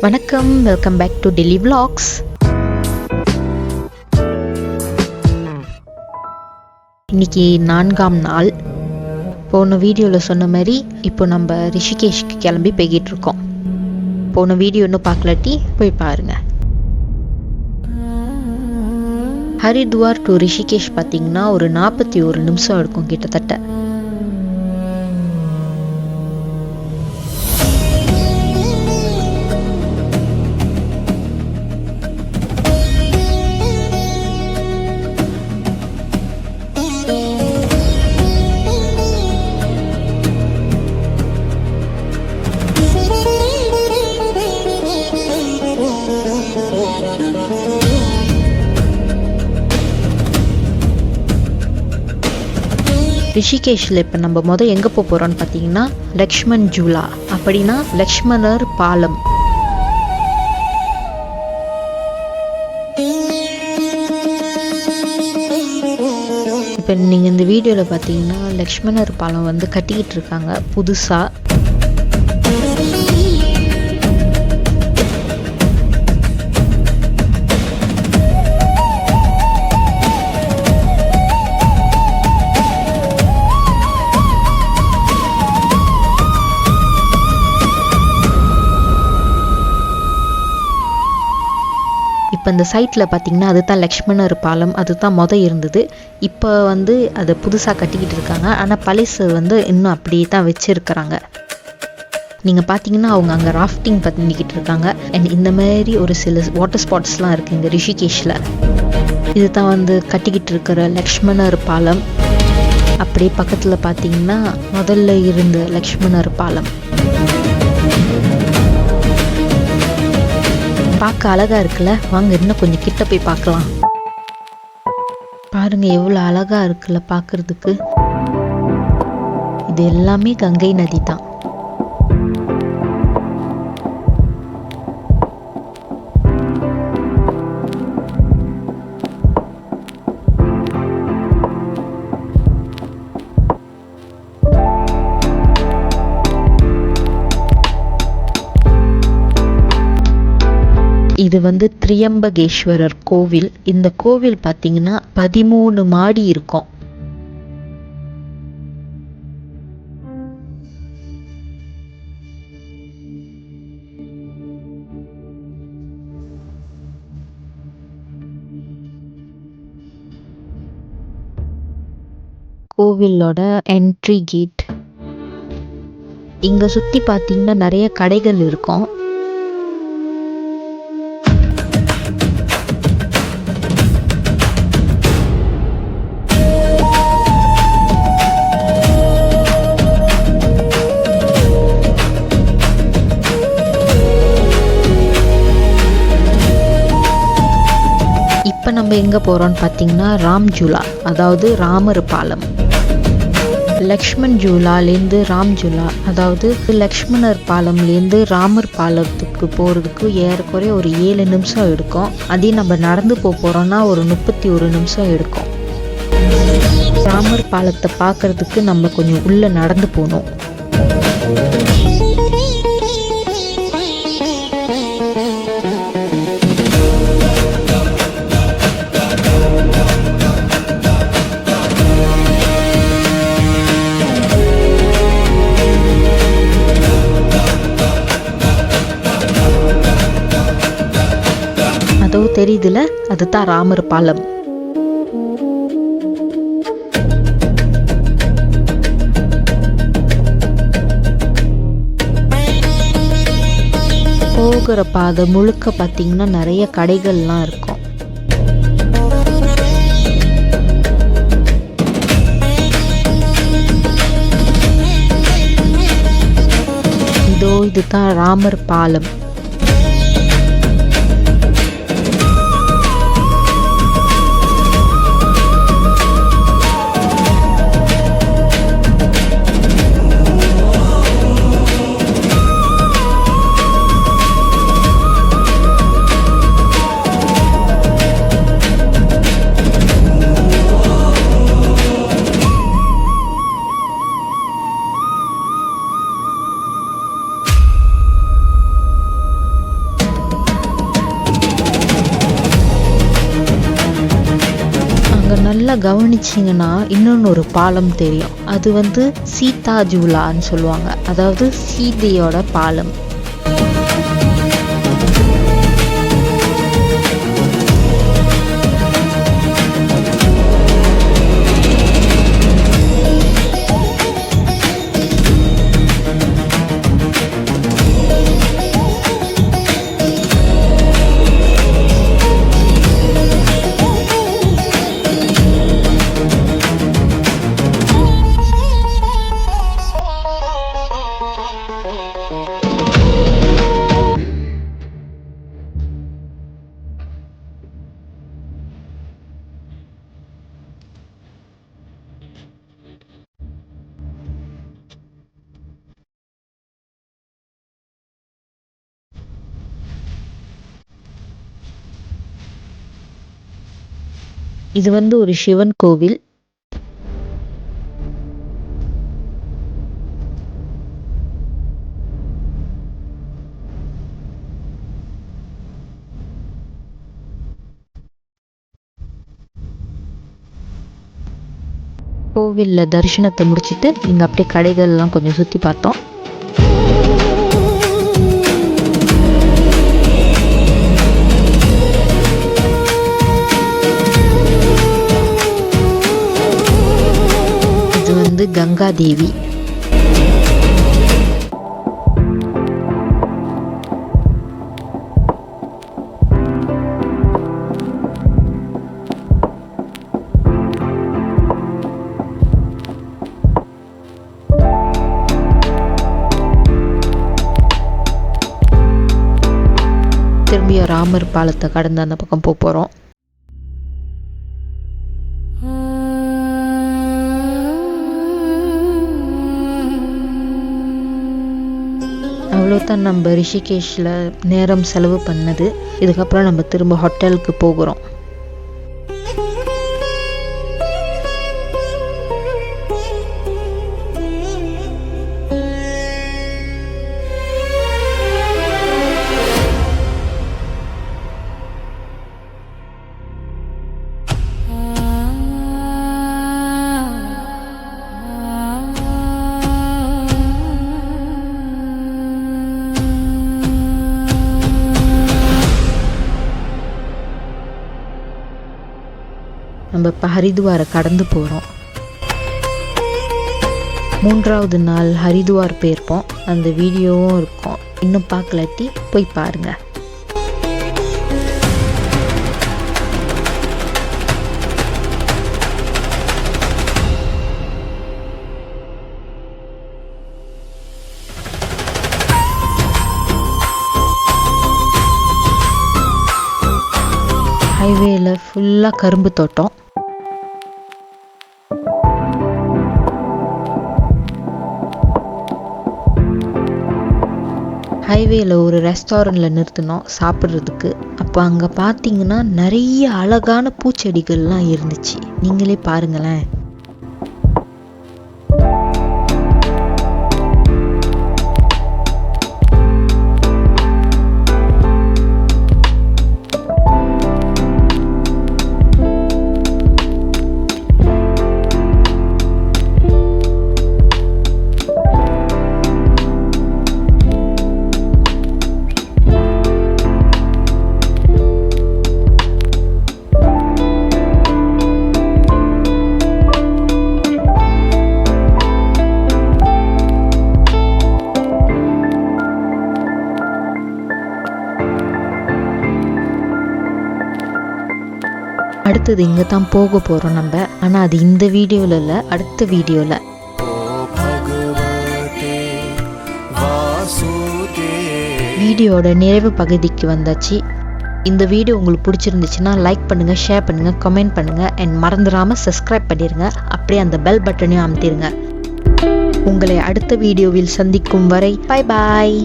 வணக்கம், welcome back to Delhi vlogs. இன்னைக்கு 4ஆம் நாள். போன வீடியோவில் சொன்ன மாதிரி இப்போ நம்ம ரிஷிகேஷ்க்கு கிளம்பி போய்கிட்டு இருக்கோம். போன வீடியோ இன்னும் பார்க்கலாட்டி போய் பாருங்க. ஹரித்வார் டு ரிஷிகேஷ் பார்த்தீங்கன்னா ஒரு 41 நிமிஷம் இருக்கும் கிட்டத்தட்ட. ரிஷிகேஷில் இப்போ நம்ம எங்கே போகிறோம்னு பார்த்தீங்கன்னா லக்ஷ்மண் ஜூலா, அப்படின்னா லக்ஷ்மணர் பாலம். இப்போ நீங்கள் இந்த வீடியோவில் பார்த்தீங்கன்னா லக்ஷ்மணர் பாலம் கட்டிக்கிட்டு இருக்காங்க புதுசாக. இப்போ இந்த சைட்டில் பார்த்தீங்கன்னா அதுதான் லக்ஷ்மணர் பாலம், அதுதான் இருந்தது. இப்போ அதை புதுசாக கட்டிக்கிட்டு இருக்காங்க. ஆனால் பழசு இன்னும் அப்படியே தான் வச்சுருக்கிறாங்க. நீங்கள் பார்த்தீங்கன்னா அவங்க அங்கே ராஃப்டிங் பண்ணிக்கிட்டு இருக்காங்க. அண்ட் இந்த மாதிரி ஒரு சில வாட்டர் ஸ்பாட்ஸ்லாம் இருக்குது இந்த ரிஷிகேஷில். இது தான் கட்டிக்கிட்டு இருக்கிற லக்ஷ்மணர் பாலம். அப்படியே பக்கத்தில் பார்த்தீங்கன்னா முதல்ல இருந்த லக்ஷ்மணர் பாலம். பார்க்க அழகா இருக்குல்ல, வாங்க இன்னும் கொஞ்சம் கிட்ட போய் பார்க்கலாம். பாருங்க எவ்வளவு அழகா இருக்குல்ல பார்க்கிறதுக்கு. இது எல்லாமே கங்கை நதி தான். இது திரியம்பகேஸ்வரர் கோவில். இந்த கோவில் பார்த்தீங்கன்னா 13 மாடி இருக்கும். கோவிலோட என்ட்ரி கேட். இங்க சுத்தி பார்த்தீங்கன்னா நிறைய கடைகள் இருக்கும். இப்போ நம்ம எங்கே போகிறோம்னு பார்த்தீங்கன்னா ராம் ஜூலா, அதாவது ராமர் பாலம். லக்ஷ்மண் ஜூலாலேருந்து ராம் ஜூலா, அதாவது லக்ஷ்மணர் பாலம்லேருந்து ராமர் பாலத்துக்கு போகிறதுக்கு ஏறக்குறைய ஒரு 7 நிமிஷம் எடுக்கும். அதே நம்ம நடந்து போகிறோன்னா ஒரு 31 நிமிஷம் எடுக்கும். ராமர் பாலத்தை பார்க்குறதுக்கு நம்ம கொஞ்சம் உள்ளே நடந்து போகணும். அதோ தெரியுதுல, அதுதான் ராமர் பாலம். போகிற பாதை முழுக்க பார்த்தீங்கன்னா நிறைய கடைகள்லாம் இருக்கும். இதோ இதுதான் ராமர் பாலம். நல்லா கவனிச்சிங்கன்னா இன்னொன்று ஒரு பாலம் தெரியும். அது வந்து சீதா ஜூலான்னு சொல்லுவாங்க, அதாவது சீதையோட பாலம். இது வந்து ஒரு சிவன் கோவில். கோவில்ல தரிசனத்தை முடிச்சுட்டு இங்க அப்படியே கடைகள் எல்லாம் கொஞ்சம் சுத்தி பார்த்தோம். இது வந்து கங்கா தேவி. திரும்பிய ராமர் பாலத்தை கடந்து அந்த பக்கம் போறோம். அவ்வளோதான் நம்ம ரிஷிகேஷில் நேரம் செலவு பண்ணது. இதுக்கப்புறம் நம்ம திரும்ப ஹோட்டலுக்கு போகிறோம். நம்ம இப்போ ஹரித்வாரை கடந்து போகிறோம். 3வது நாள் ஹரித்வார் போயிருப்போம். அந்த வீடியோவும் இருக்கும், இன்னும் பார்க்கலாட்டி போய் பாருங்க. ஹைவேல ஃபுல்லாக கரும்பு தோட்டம். ஹைவேல ஒரு ரெஸ்டாரண்ட்டில் நிறுத்தினோம் சாப்பிட்றதுக்கு. அப்போ அங்கே பார்த்தீங்கன்னா நிறைய அழகான பூச்செடிகள்லாம் இருந்துச்சு. நீங்களே பாருங்களேன். அடுத்தது இங்கே தான் போக போகிறோம் நம்ம. ஆனால் அது இந்த வீடியோவில் இல்லை, அடுத்த வீடியோவில். வீடியோட நிறைவு பகுதிக்கு வந்தாச்சு. இந்த வீடியோ உங்களுக்கு பிடிச்சிருந்துச்சுன்னா லைக் பண்ணுங்கள், ஷேர் பண்ணுங்கள், கமெண்ட் பண்ணுங்கள். அண்ட் மறந்துடாமல் சப்ஸ்கிரைப் பண்ணிடுங்க. அப்படியே அந்த பெல் பட்டனையும் அமுத்திடுங்க. உங்களை அடுத்த வீடியோவில் சந்திக்கும் வரை பை பாய்.